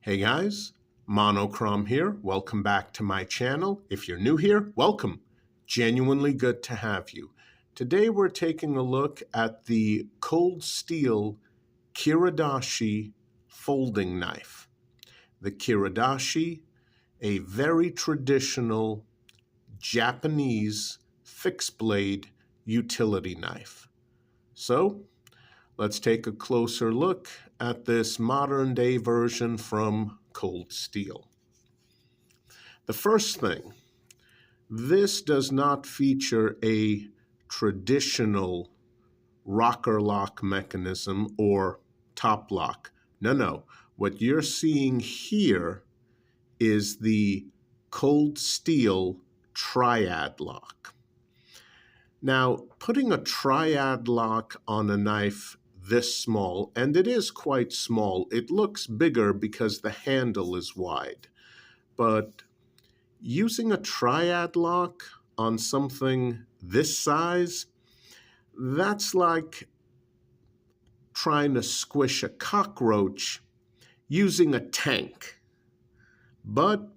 Hey guys, Monochrome here. Welcome back to my channel. If you're new here, welcome. Genuinely good to have you. Today we're taking a look at the cold steel Kiridashi folding knife. The Kiridashi, a very traditional Japanese fixed blade utility knife. So let's take a closer look at this modern day version from Cold Steel. The first thing, this does not feature a traditional rocker lock mechanism or top lock. No. What you're seeing here is the Cold Steel Triad lock. Now, putting a Triad lock on a knife this small, and it is quite small. It looks bigger because the handle is wide. But using a Triad lock on something this size, that's like trying to squish a cockroach using a tank. But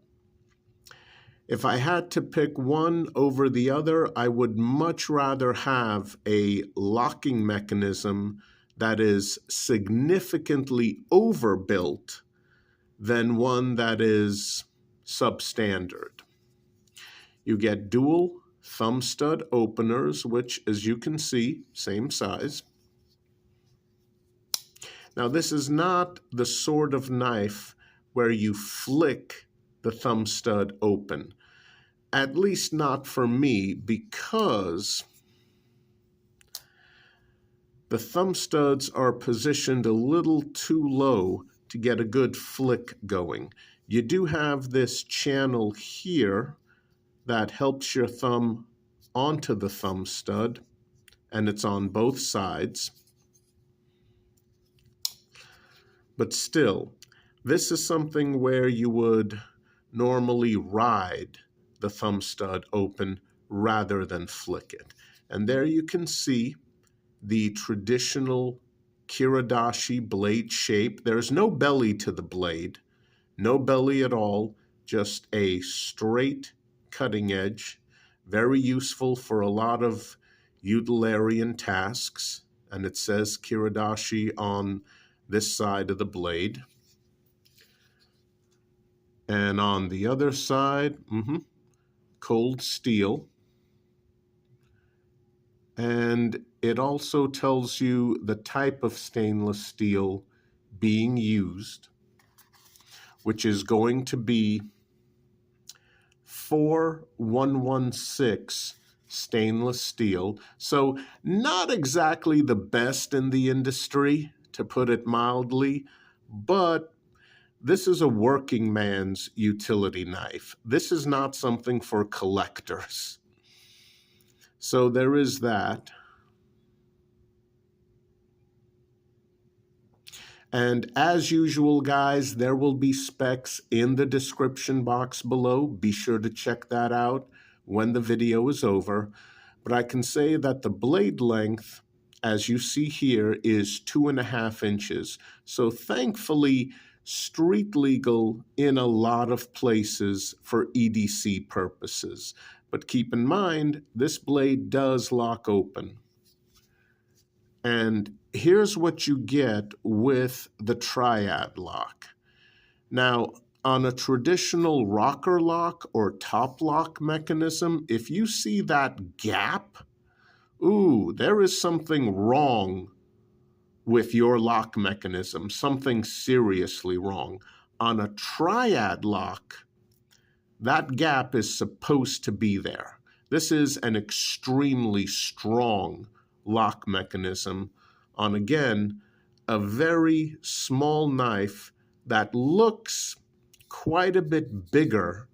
if I had to pick one over the other, I would much rather have a locking mechanism that is significantly overbuilt than one that is substandard. You get dual thumb stud openers, which, as you can see, same size. Now, this is not the sort of knife where you flick the thumb stud open. At least not for me, because the thumb studs are positioned a little too low to get a good flick going. You do have this channel here that helps your thumb onto the thumb stud, and it's on both sides. But still, this is something where you would normally ride the thumb stud open rather than flick it. And there you can see the traditional Kiridashi blade shape. There's no belly to the blade, no belly at all, just a straight cutting edge, very useful for a lot of utilitarian tasks. And it says Kiridashi on this side of the blade. And on the other side, Cold Steel. And it also tells you the type of stainless steel being used, which is going to be 4116 stainless steel. So not exactly the best in the industry, to put it mildly, but this is a working man's utility knife. This is not something for collectors. So there is that. And as usual, guys, there will be specs in the description box below. Be sure to check that out when the video is over. But I can say that the blade length, as you see here, is 2.5 inches. So thankfully, street legal in a lot of places for EDC purposes. But keep in mind, this blade does lock open. And here's what you get with the Triad lock. Now, on a traditional rocker lock or top lock mechanism, if you see that gap, ooh, there is something wrong with your lock mechanism, something seriously wrong. On a Triad lock, that gap is supposed to be there. This is an extremely strong lock mechanism on, again, a very small knife that looks quite a bit bigger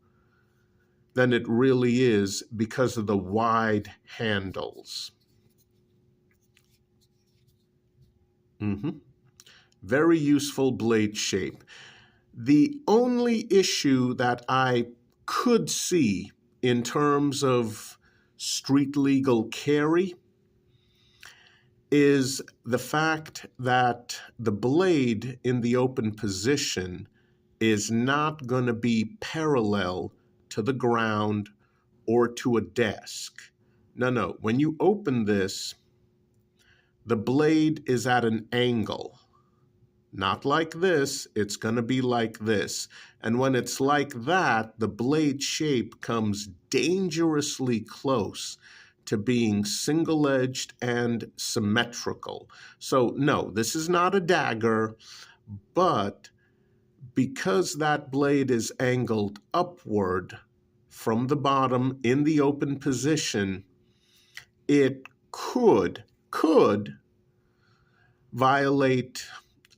than it really is because of the wide handles. Very useful blade shape. The only issue that I could see in terms of street legal carry is the fact that the blade in the open position is not going to be parallel to the ground or to a desk. No. When you open this, the blade is at an angle. Not like this, it's going to be like this. And when it's like that, the blade shape comes dangerously close to being single-edged and symmetrical. So no, this is not a dagger, but because that blade is angled upward from the bottom in the open position, it could violate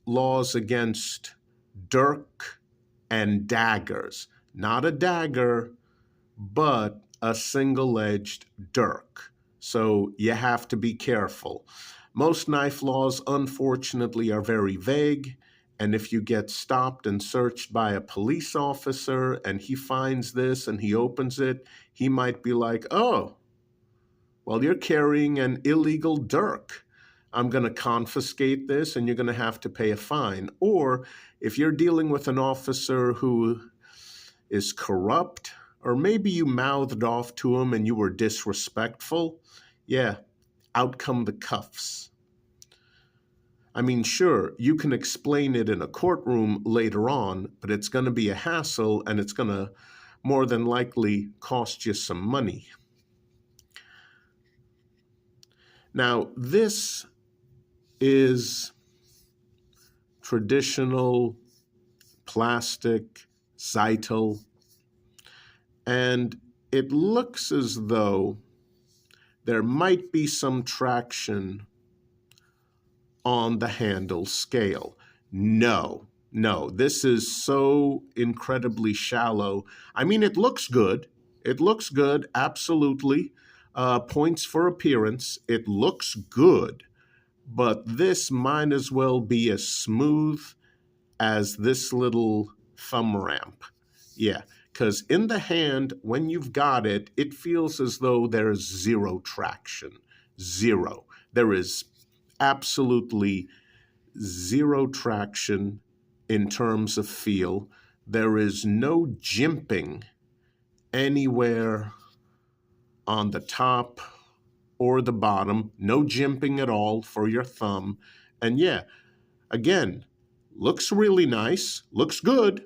laws against dirk and daggers. Not a dagger, but a single-edged dirk. So you have to be careful. Most knife laws, unfortunately, are very vague. And if you get stopped and searched by a police officer and he finds this and he opens it, he might be like, oh, well, you're carrying an illegal dirk. I'm going to confiscate this and you're going to have to pay a fine. Or if you're dealing with an officer who is corrupt, or maybe you mouthed off to him and you were disrespectful, yeah, out come the cuffs. I mean, sure, you can explain it in a courtroom later on, but it's going to be a hassle and it's going to more than likely cost you some money. Now, this is traditional plastic Zytel, and it looks as though there might be some traction on the handle scale. No, this is so incredibly shallow. I mean, it looks good. It looks good, absolutely. Points for appearance. It looks good. But this might as well be as smooth as this little thumb ramp. Yeah, because in the hand, when you've got it, it feels as though there's zero traction. Zero. There is absolutely zero traction in terms of feel. There is no jimping anywhere on the top or the bottom, no jimping at all for your thumb. And yeah, again, looks really nice, looks good.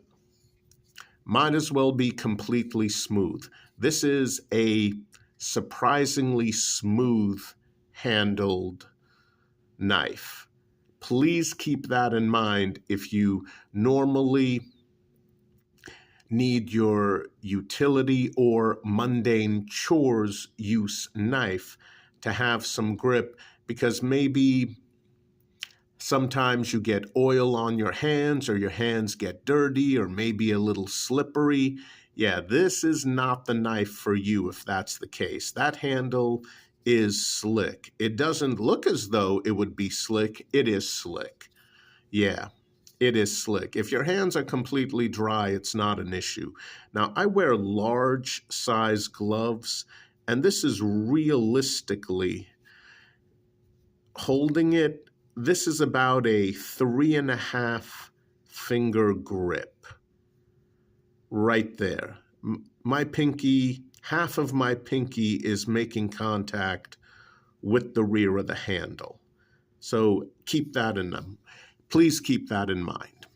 Might as well be completely smooth. This is a surprisingly smooth handled knife. Please keep that in mind if you normally need your utility or mundane chores use knife to have some grip, because maybe sometimes you get oil on your hands or your hands get dirty or maybe a little slippery. Yeah, this is not the knife for you if that's the case. That handle is slick. It doesn't look as though it would be slick. It is slick. Yeah, it is slick. If your hands are completely dry, it's not an issue. Now, I wear large size gloves, and this is realistically holding it. This is about a 3.5 finger grip right there. My pinky, half of my pinky is making contact with the rear of the handle. So keep that in them. Please keep that in mind.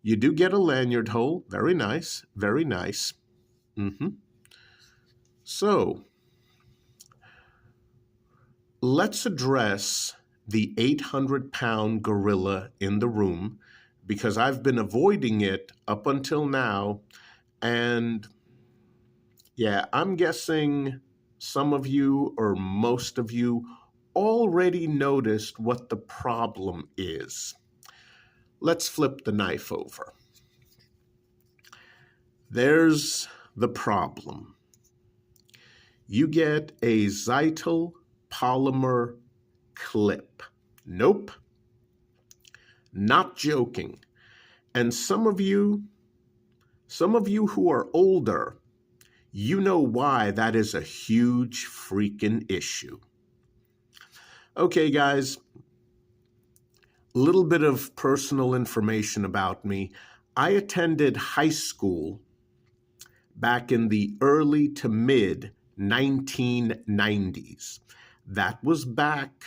You do get a lanyard hole. Very nice. Very nice. So let's address the 800-pound gorilla in the room, because I've been avoiding it up until now. And yeah, I'm guessing some of you or most of you already noticed what the problem is. Let's flip the knife over. There's the problem. You get a Zytel polymer clip. Nope. Not joking. And some of you who are older, you know why that is a huge freaking issue. Okay, guys, a little bit of personal information about me. I attended high school back in the early to mid 1990s. That was back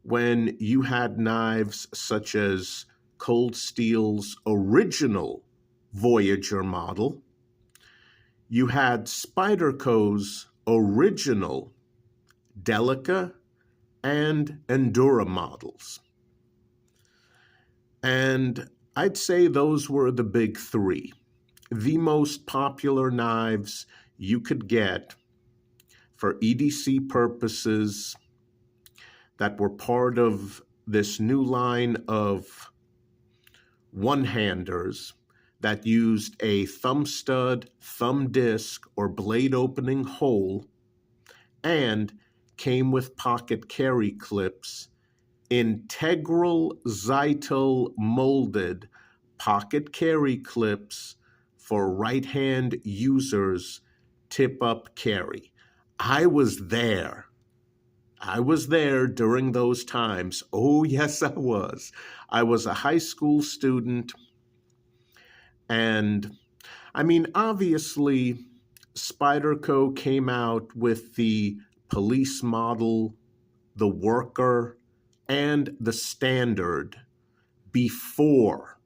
when you had knives such as Cold Steel's original Voyager model. You had Spyderco's original Delica and Endura models. And I'd say those were the big three, the most popular knives you could get for EDC purposes that were part of this new line of one-handers that used a thumb stud, thumb disc, or blade opening hole and came with pocket carry clips, integral Zytel molded pocket carry clips for right-hand users, tip-up carry. I was there. I was there during those times. Oh, yes, I was. I was a high school student. And I mean, obviously, Spyderco came out with the police model, the worker, and the standard before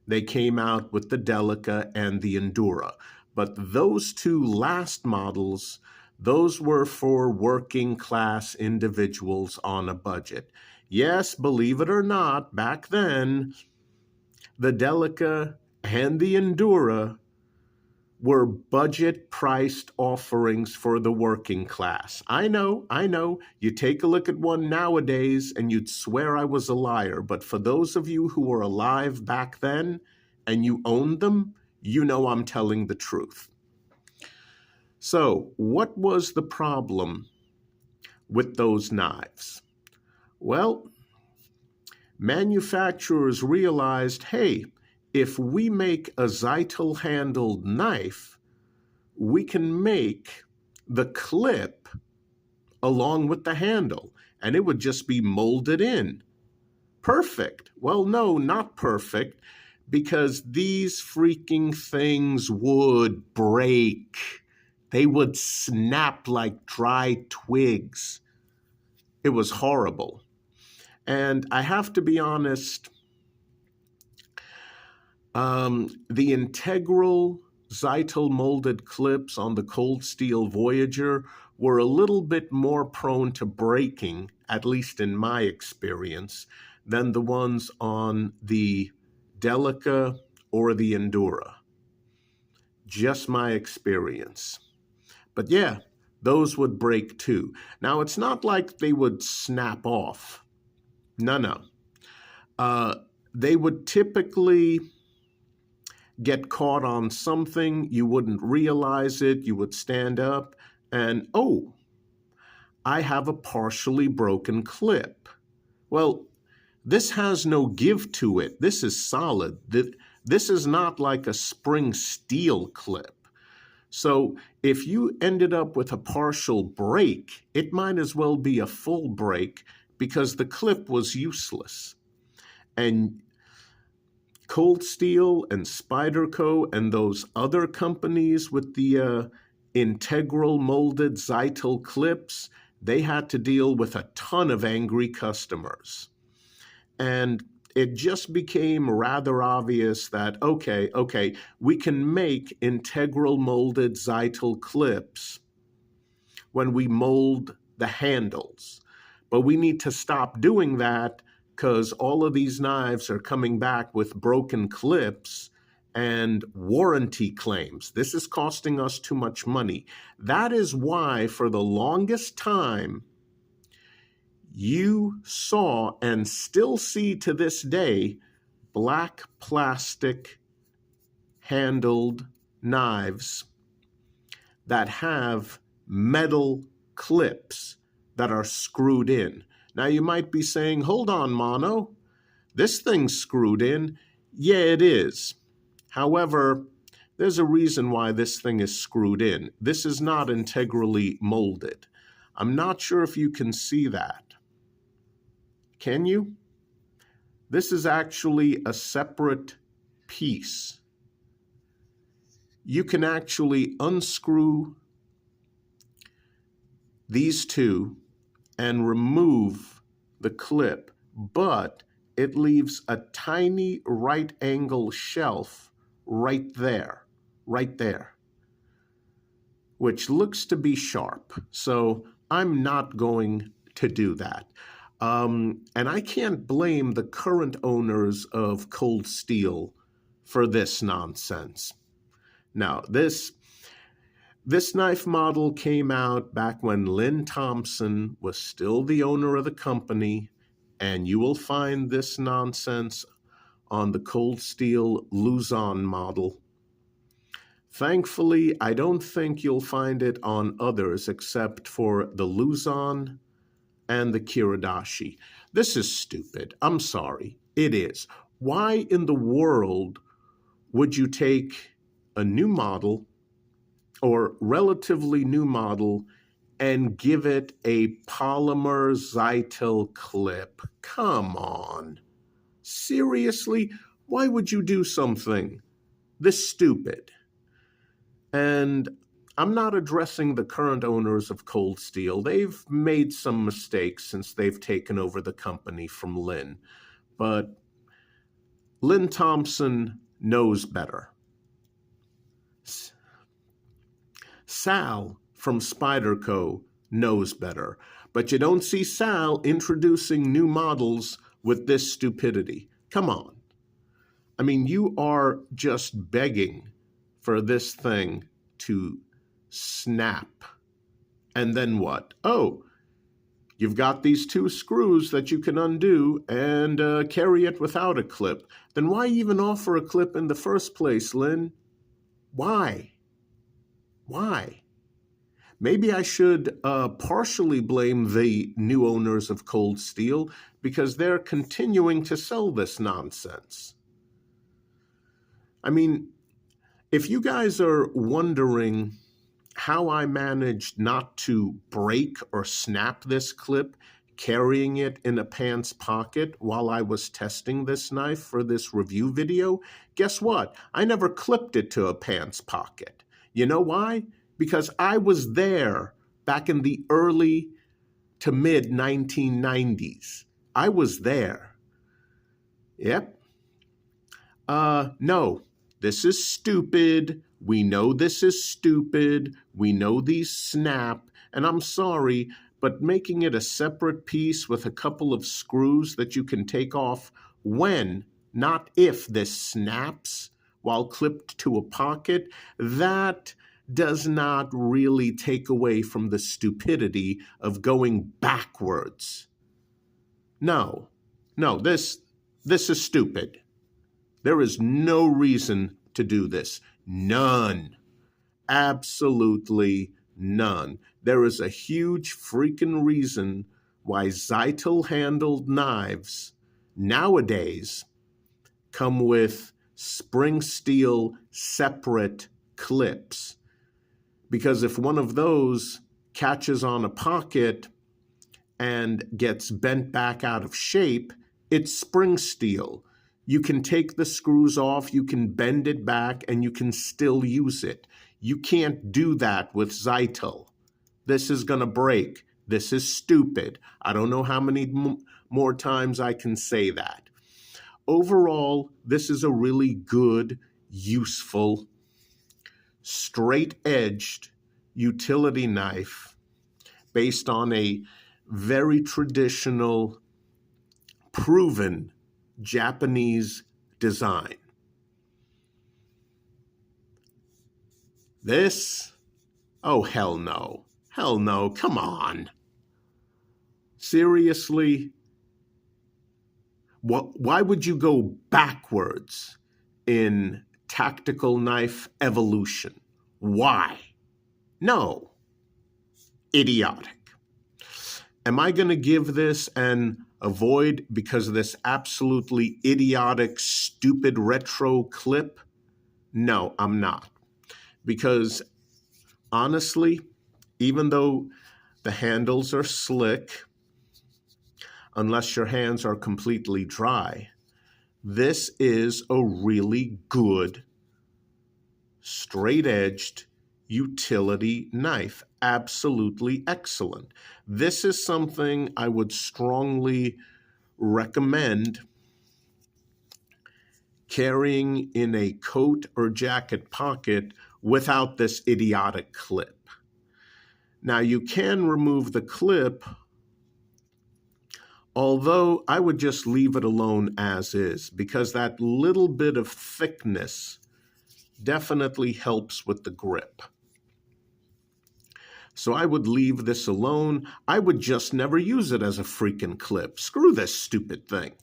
they came out with the Delica and the Endura. But those two last models, those were for working class individuals on a budget. Yes, believe it or not, back then, the Delica and the Endura were budget-priced offerings for the working class. I know. You take a look at one nowadays and you'd swear I was a liar. But for those of you who were alive back then and you owned them, you know I'm telling the truth. So what was the problem with those knives? Well, manufacturers realized, hey, if we make a Zytel-handled knife, we can make the clip along with the handle, and it would just be molded in. Perfect. Well, no, not perfect, because these freaking things would break. They would snap like dry twigs. It was horrible. And I have to be honest, the integral Zytel molded clips on the Cold Steel Voyager were a little bit more prone to breaking, at least in my experience, than the ones on the Delica or the Endura. Just my experience. But yeah, those would break too. Now, it's not like they would snap off. No. They would typically get caught on something, you wouldn't realize it, you would stand up and, oh, I have a partially broken clip. Well, this has no give to it. This is solid. This is not like a spring steel clip. So if you ended up with a partial break, it might as well be a full break because the clip was useless. And Cold Steel and Spyderco and those other companies with the integral molded Zytel clips, they had to deal with a ton of angry customers. And it just became rather obvious that, okay, we can make integral molded Zytel clips when we mold the handles. But we need to stop doing that because all of these knives are coming back with broken clips and warranty claims. This is costing us too much money. That is why, for the longest time, you saw and still see to this day black plastic handled knives that have metal clips that are screwed in. Now you might be saying, hold on, Mono, this thing's screwed in. Yeah, it is. However, there's a reason why this thing is screwed in. This is not integrally molded. I'm not sure if you can see that. Can you? This is actually a separate piece. You can actually unscrew these two and remove the clip, but it leaves a tiny right angle shelf right there, which looks to be sharp. So I'm not going to do that. And I can't blame the current owners of Cold Steel for this nonsense. Now, this knife model came out back when Lynn Thompson was still the owner of the company, and you will find this nonsense on the Cold Steel Luzon model. Thankfully, I don't think you'll find it on others except for the Luzon and the Kiridashi. This is stupid. I'm sorry. It is. Why in the world would you take a new model or relatively new model and give it a polymer Zytel clip? Come on. Seriously? Why would you do something this stupid? And I'm not addressing the current owners of Cold Steel. They've made some mistakes since they've taken over the company from Lynn. But Lynn Thompson knows better. Sal from Spyderco knows better. But you don't see Sal introducing new models with this stupidity. Come on. I mean, you are just begging for this thing to snap. And then what? Oh, you've got these two screws that you can undo and carry it without a clip. Then why even offer a clip in the first place, Lynn? Why? Why? Maybe I should partially blame the new owners of Cold Steel because they're continuing to sell this nonsense. I mean, if you guys are wondering how I managed not to break or snap this clip, carrying it in a pants pocket while I was testing this knife for this review video, guess what? I never clipped it to a pants pocket. You know why? Because I was there back in the early to mid 1990s. I was there. Yep. No, this is stupid. We know this is stupid. We know these snap. And I'm sorry, but making it a separate piece with a couple of screws that you can take off when, not if, this snaps while clipped to a pocket, that does not really take away from the stupidity of going backwards. No, this is stupid. There is no reason to do this. None. Absolutely none. There is a huge freaking reason why Zytel-handled knives nowadays come with spring steel separate clips. Because if one of those catches on a pocket and gets bent back out of shape, it's spring steel. You can take the screws off, you can bend it back, and you can still use it. You can't do that with Zytel. This is going to break. This is stupid. I don't know how many more times I can say that. Overall, this is a really good, useful, straight-edged utility knife based on a very traditional, proven Japanese design. This? Oh, hell no. Hell no. Come on. Seriously? Why would you go backwards in tactical knife evolution? Why? No. Idiotic. Am I going to give this an avoid because of this absolutely idiotic, stupid retro clip? No, I'm not. Because honestly, even though the handles are slick, unless your hands are completely dry, This is a really good, straight-edged utility knife. Absolutely excellent. This is something I would strongly recommend carrying in a coat or jacket pocket without this idiotic clip. Now you can remove the clip, although I would just leave it alone as is, because that little bit of thickness definitely helps with the grip. So I would leave this alone. I would just never use it as a freaking clip. Screw this stupid thing.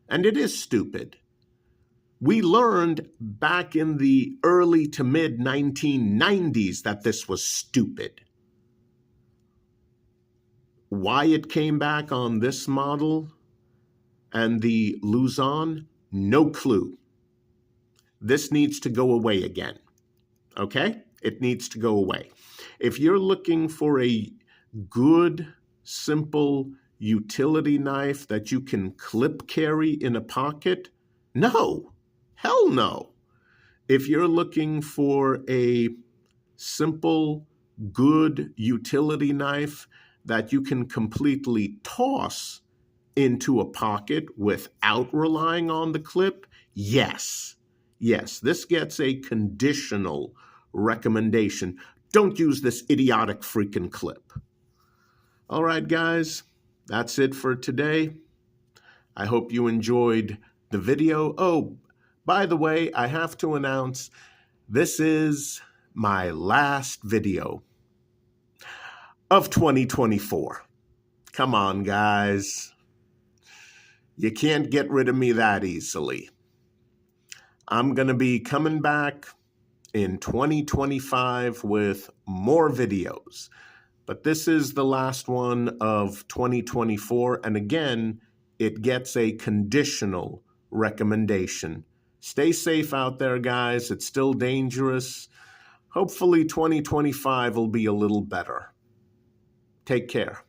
And it is stupid. We learned back in the early to mid 1990s that this was stupid. Why it came back on this model and the Luzon, no clue. This needs to go away again, okay? It needs to go away. If you're looking for a good, simple utility knife that you can clip carry in a pocket, no, hell no. If you're looking for a simple, good utility knife that you can completely toss into a pocket without relying on the clip, yes. Yes, this gets a conditional recommendation. Don't use this idiotic freaking clip. All right, guys, that's it for today. I hope you enjoyed the video. Oh, by the way, I have to announce this is my last video of 2024. Come on, guys. You can't get rid of me that easily. I'm going to be coming back in 2025 with more videos. But this is the last one of 2024. And again, it gets a conditional recommendation. Stay safe out there, guys. It's still dangerous. Hopefully 2025 will be a little better. Take care.